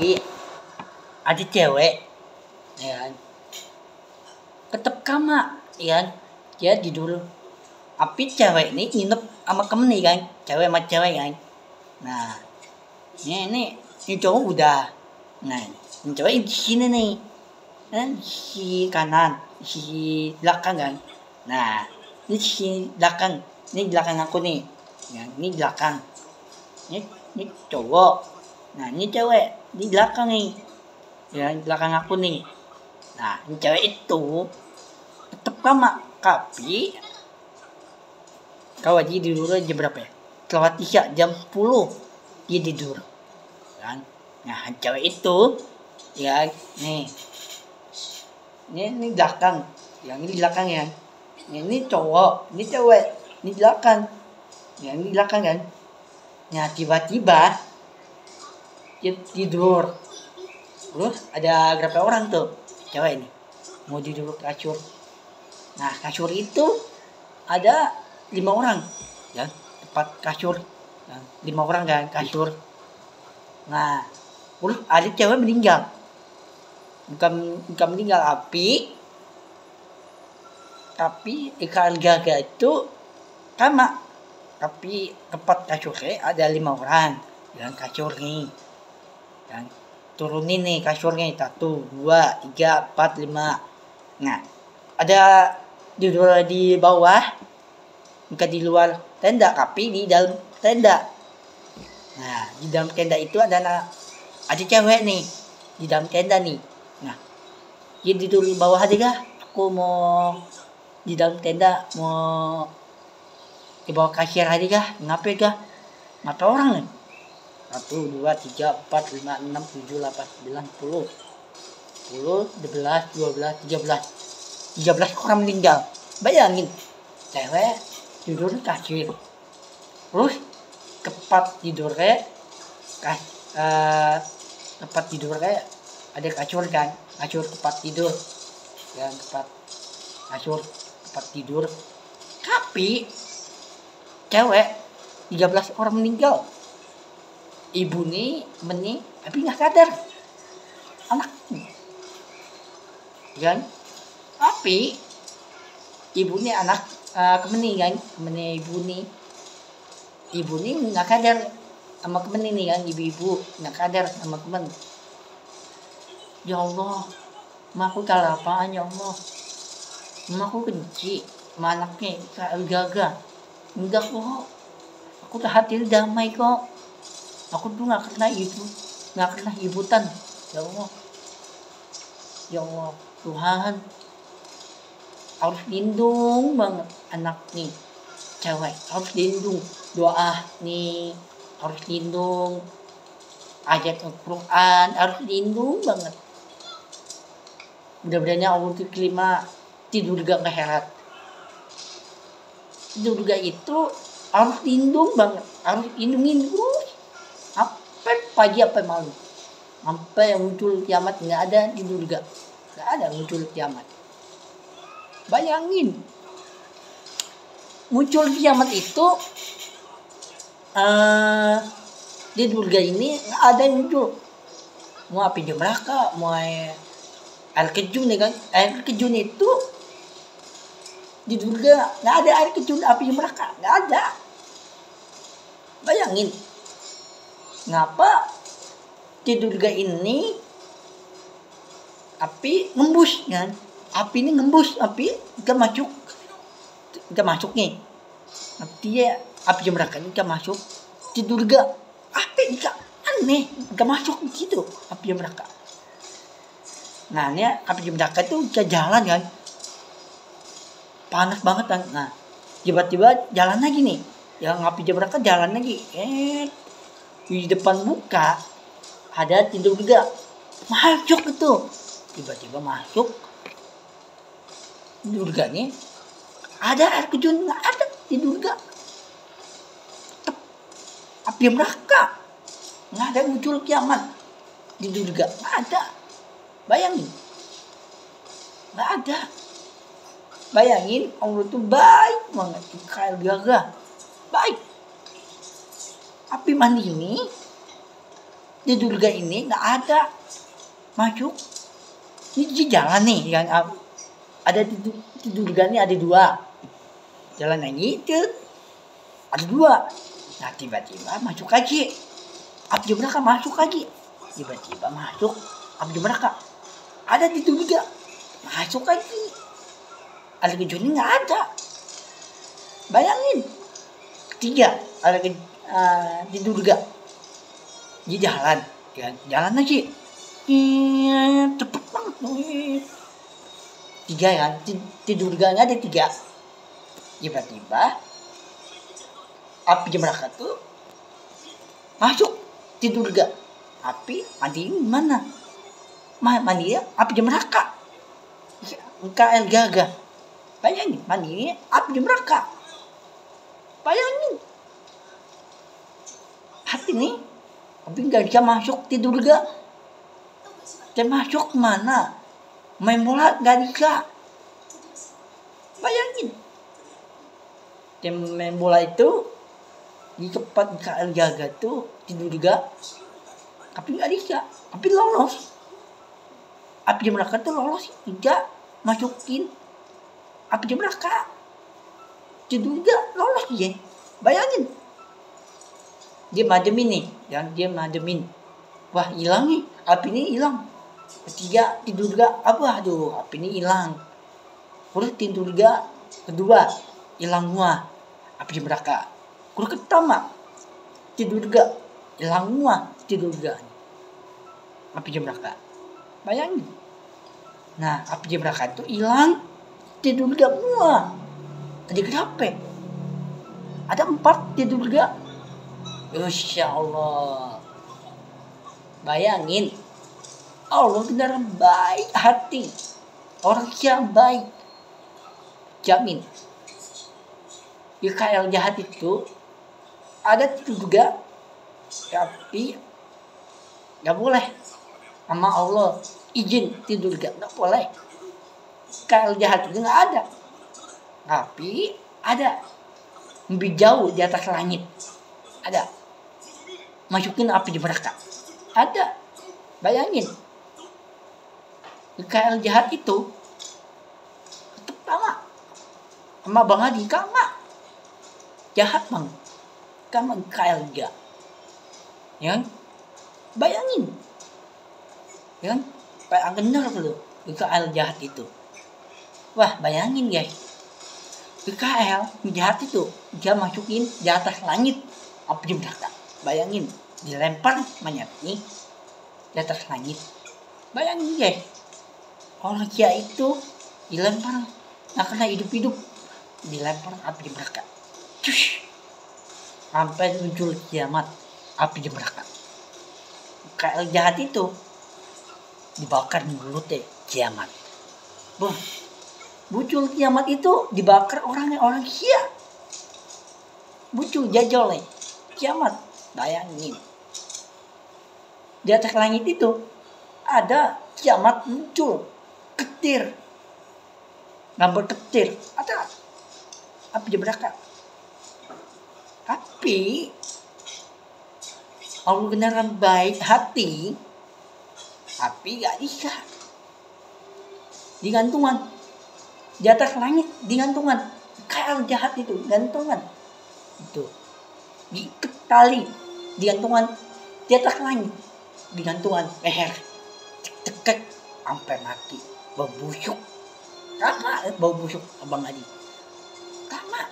lagi ada cewek, ya kan, ketep kama, ya kan, dia tidur. Tapi cewek ini nginep sama temen nih kan, cewek sama cewek kan. Nah, ini cowok udah. Nah, ini cewek di sini nih, kan si kanan, si belakang kan. Nah, ini si belakang, ini belakang aku nih, ya, ini belakang. Ini cowok. Nah, ini cewek di belakang nih, ya belakang aku nih. Nah, ini cewek itu tetep kama, tapi kau aja tidur jam berapa ya? Lewat isya jam 10 dia tidur, kan? Nah, cewek itu, ya nih, ini belakang, yang ini belakang ya. Ini cowok, ini cewek, ini belakang, ya ini belakang kan. Nah, tiba-tiba dia tidur. Terus ada berapa orang tuh cewek ini mau tidur kasur. Nah, kasur itu ada 5 orang, ya, tempat kasur, ya, 5 orang kan kasur. Nah, terus ada cewek meninggal, bukan meninggal, tapi keluarga itu sama, tapi tempat kasurnya ada 5 orang, dan kasur nih, dan turunin nih kasurnya 1, 2, 3, 4, 5. Nah, ada di bawah, bukan di luar tenda, tapi di dalam tenda. Nah, di dalam tenda itu ada cewek nih di dalam tenda nih. Nah, dia tidur di bawah aja kah? Aku mau di dalam tenda, mau di bawah kasir aja kah? Ngapain kah? Ngapa orang nih? 1, 2, 3, 4, 5, 6, 7, 8, 9, 10, 11, 12, 13 orang meninggal. Bayangin, cewek tidur di kasir, terus tempat tidurnya ada kasur kan, kasur tempat tidur, dan tempat kasur tempat tidur. Tapi cewek 13 orang meninggal. Ibu nih tapi nggak sadar anak, kan? Tapi ibu nih anak kemeni kan, kemeni ibu nih nggak sadar sama kemeni nih kan, ibu nggak sadar sama temen. Ya Allah, maku kalah apaan ya Allah? Maku benci sama anaknya, gagal. Enggak kok, aku tuh hati damai kok. Aku tuh nggak kena ibutan. Ya Allah, Tuhan harus lindung banget anak nih, cewek harus lindung, doa nih harus lindung, ayat Al-Quran harus lindung banget. Mudah-mudahan Allah tuh kelima tidur gak keherat. Tidur gak itu harus lindung banget, harus lindungin terus. Sampai pagi apa malam, sampai muncul kiamat. Nggak ada tidur gak ada muncul kiamat. Bayangin, muncul kiamat itu di surga ini nggak ada yang muncul. Mau api neraka, mau air kejun nih kan. Air kejun itu di surga nggak ada air kejun, api neraka nggak ada. Bayangin, ngapa di surga ini api ngembus kan? Api ini ngembus, api nggak masuk nih. Dia api neraka ini nggak masuk di surga. Api nggak, aneh, nggak masuk di situ api neraka. Nah, ini api neraka itu bisa jalan kan, panas banget kan. Nah, tiba-tiba jalan lagi nih, yang api neraka jalan lagi. Di depan muka ada tidur juga, masuk itu. Tiba-tiba masuk di surganya, ada air kejun, nggak ada di surga. Api neraka nggak ada, muncul kiamat di surga nggak ada. Bayangin, nggak ada. Bayangin, Allah tuh baik banget, kayak gagah baik. Api mandi ini di surga ini nggak ada masuk. Ini di jalan nih yang ada di surga ini ada dua jalan ini itu ada dua. Nah tiba-tiba masuk lagi api neraka, masuk lagi tiba-tiba masuk api neraka, ada di surga masuk lagi, ada kecuali nggak ada. Bayangin ketiga ada di surga di jalan ya, jalan lagi cepet banget tiga kan, di surganya ada tiga. Tiba-tiba api neraka tuh masuk di surga. Api mandi mana? Mandi ya api neraka. KL Gaga. Bayangin mandi api neraka. Bayangin. Hati nih, tapi nggak bisa masuk di surga. Dia masuk mana? Main bola nggak bisa. Bayangin. Dia main bola itu di tempat KL Gaga tuh di surga, tapi nggak bisa, tapi lolos. Api neraka tuh lolos, tidak masukin api neraka di surga, lolos dia. Bayangin, dia mademin nih, yang dia mademin, wah hilang nih, api ini hilang. Ketiga di surga apa, aduh api ini hilang. Terus di surga kedua hilang semua api neraka. Terus pertama di surga hilang semua di surga api neraka. Bayangin. Nah api neraka itu hilang di surga semua. Jadi kenapa? Ada 4 di surga. Insya Allah. Bayangin, Allah benar baik hati, orang yang baik, jamin. Di KL jahat itu ada juga, tapi nggak boleh sama Allah izin tidur nggak boleh. KL jahat itu nggak ada, tapi ada lebih jauh di atas langit, ada masukin api di neraka, ada. Bayangin, di KL jahat itu tetap sama Bang Adi, sama jahat bang, sama KL jahat, ya. Bayangin, ya, kayak bener loh di KL jahat itu. Wah bayangin guys, di KL jahat itu dia masukin di atas langit api neraka. Bayangin, dilempar banyak nih di atas langit. Bayangin guys, orang kia itu dilempar, nggak kena hidup-hidup, dilempar api neraka. Cus, sampai muncul kiamat api neraka. KL jahat itu dibakar mulutnya kiamat. Wah, muncul kiamat itu dibakar orang kia. Muncul jajol nih kiamat. Bayangin, di atas langit itu ada kiamat muncul, ketir, gambar ketir, ada api neraka. Tapi Allah beneran baik hati, tapi gak bisa. Digantungan di atas langit, digantungan. KL jahat itu gantungan, itu diikat tali, digantungan di atas langit, digantungan leher, cekek sampai mati, bau busuk. Sama bau busuk Abang Adi, sama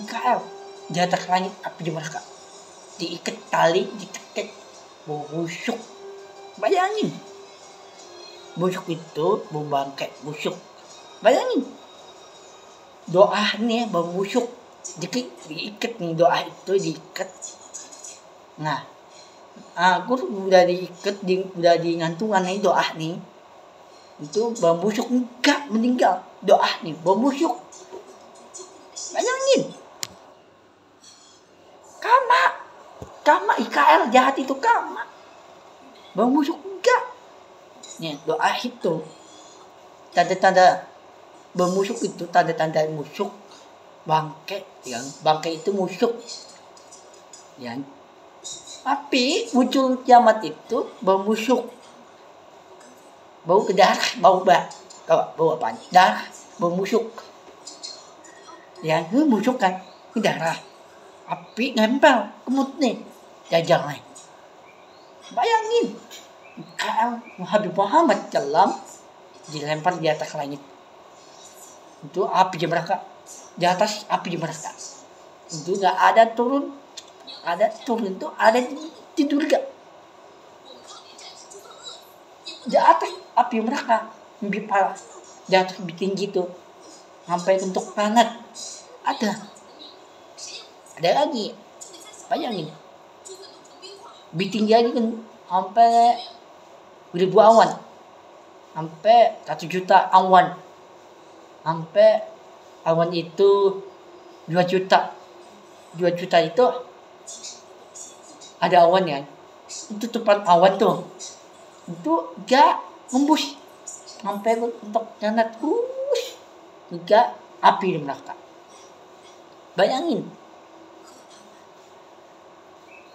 KL di atas langit api neraka, diikat tali, dicekek, bau busuk. Bayangin, busuk itu bau bangkai busuk. Bayangin, doa nih bau busuk, diikat nih, doa itu diikat. Nah, aku udah diikat, udah digantungan nih doa nih. Itu bau busuk enggak meninggal, doa nih bau busuk. Bayangin, kama IKL jahat itu kama, bau busuk enggak. Nih doa itu tanda-tanda bau busuk itu, tanda-tanda busuk bangkai, yang bangkai itu busuk, ya. Api muncul kiamat itu membusuk, bau ke darah, bau apa? Darah, bau busuk. Ya, busuk kan, ke darah. Api nempel ke mulut nih, jajalnya. Bayangin, kalau Habib Muhammad Sallam dilempar di atas langit. Itu api di neraka, di atas api di neraka. Itu nggak ada turun itu ada di surga. Di atas api neraka, lebih parah. Di atas lebih tinggi tuh, sampai bentuk planet. Ada lagi. Bayangin, lebih tinggi lagi kan, sampai 1000 awan, sampai 1 juta awan, sampai awan itu 2 juta. 2 juta itu ada awan ya. Itu tutupan awan tuh. Itu gak ngembus sampai untuk planet juga api di neraka. Bayangin.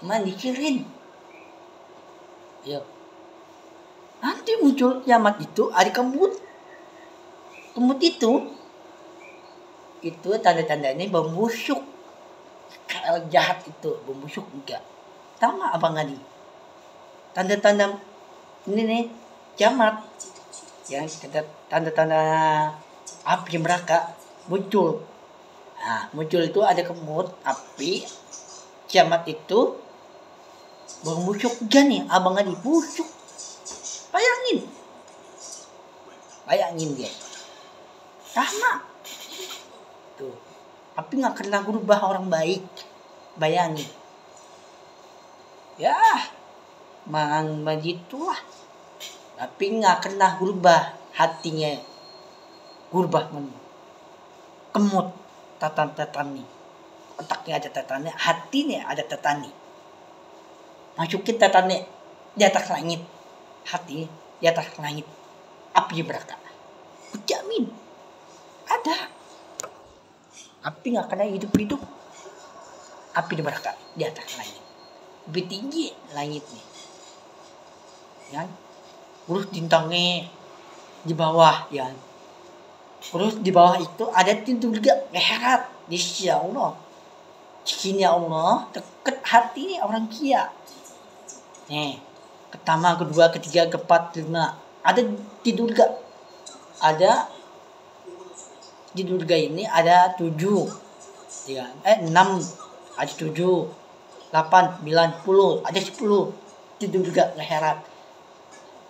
Mandikirin. Yo. Nanti muncul kiamat itu ada kemut. Kemut itu tanda-tandanya membusuk. Kalau jahat itu membusuk enggak. Tahu nggak Abang Adi? Tanda-tanda ini nih kiamat. Yang tanda-tanda api neraka muncul. Nah, muncul itu ada kemut api. Kiamat itu membusuk juga nih Abang Adi, busuk. Bayangin dia. Sama. Tuh. Tapi nggak kena berubah orang baik. Bayangin. Ya, mang begitulah. Tapi nggak kena berubah hatinya. Berubah kemut tatan-tatani. Otaknya ada tatanya, hatinya ada tatani. Masukin tatanya di atas langit. Hati di atas langit. Api neraka. Kujamin. Ada. Api nggak kena hidup-hidup. Api neraka di atas langit. Lebih tinggi langit nih. Ya. Terus bintangnya di bawah ya. Terus di bawah itu ada pintu juga akhirat. Insya Allah. Sini Allah deket hati orang kia. Nih, pertama, kedua, ketiga, keempat, kelima. Ada di surga. Ada di surga ini ada 7. Ya, 6. Ada 7. 8, 9, 10. Ada 10 di surga akhirat.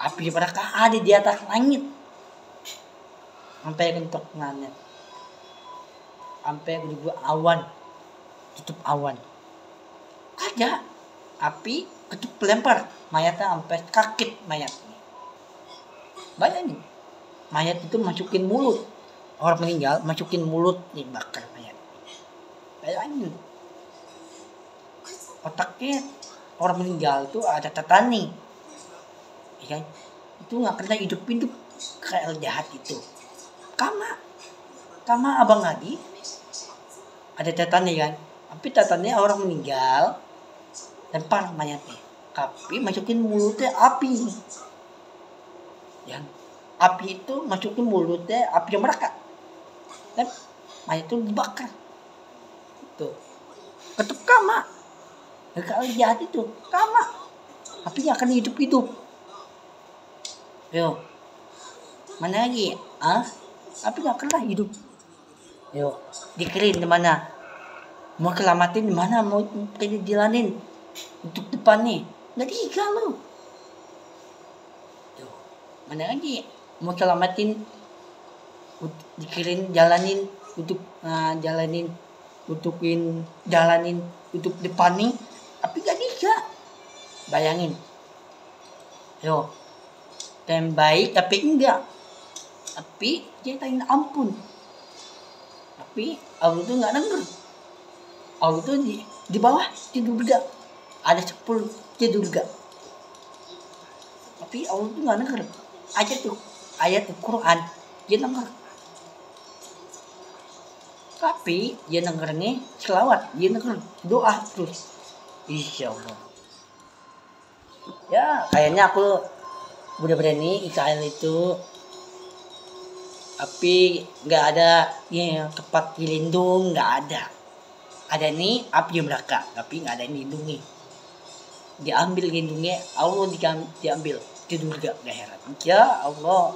Api neraka ada di atas langit. Sampai bentuk planet. Sampai berdua awan. Tutup awan. Ada api ketuk pelempar. Mayatnya sampai kakit mayatnya. Bayangin. Mayat itu masukin mulut. Orang meninggal masukin mulut nih bakar mayat. Bayangin. Otaknya orang meninggal itu ada tetani. Ya, itu nggak kena hidup-hidup kayak jahat itu. Kama Abang Adi ada tetani kan. Tapi tetani orang meninggal lempar mayatnya. Tapi masukin mulutnya api. Ya, api itu masukin mulutnya api neraka. Dan mayat itu dibakar. Tuh. Ketuk kama. Kalau jahat itu kama. Api nggak akan hidup-hidup. Yo. Mana lagi? Api nggak kena hidup. Yo. Dikirim di mana? Mau kelamatin di mana? Mau jalanin untuk depan nih. Nggak diikat lu. Yo. Mana lagi? Mau kelamatin dikirim jalanin untuk jalanin untuk depan nih. Tapi nggak diikat. Bayangin. Yo. Yang baik tapi enggak. Tapi dia tanya ampun. Tapi Allah itu enggak denger. Allah itu di bawah di surga. Ada 10 di surga. Tapi Allah itu enggak denger. Ayat Quran dia denger. Tapi dia dengernya selawat, dia denger doa terus. Insya Allah. Ya kayaknya aku udah berani IKL itu, tapi nggak ada ya tempat dilindung, nggak ada. Ada nih api belakang, tapi nggak ada yang lindungi. Diambil lindungnya, Allah diambil, tidur gak heran. Ya Allah.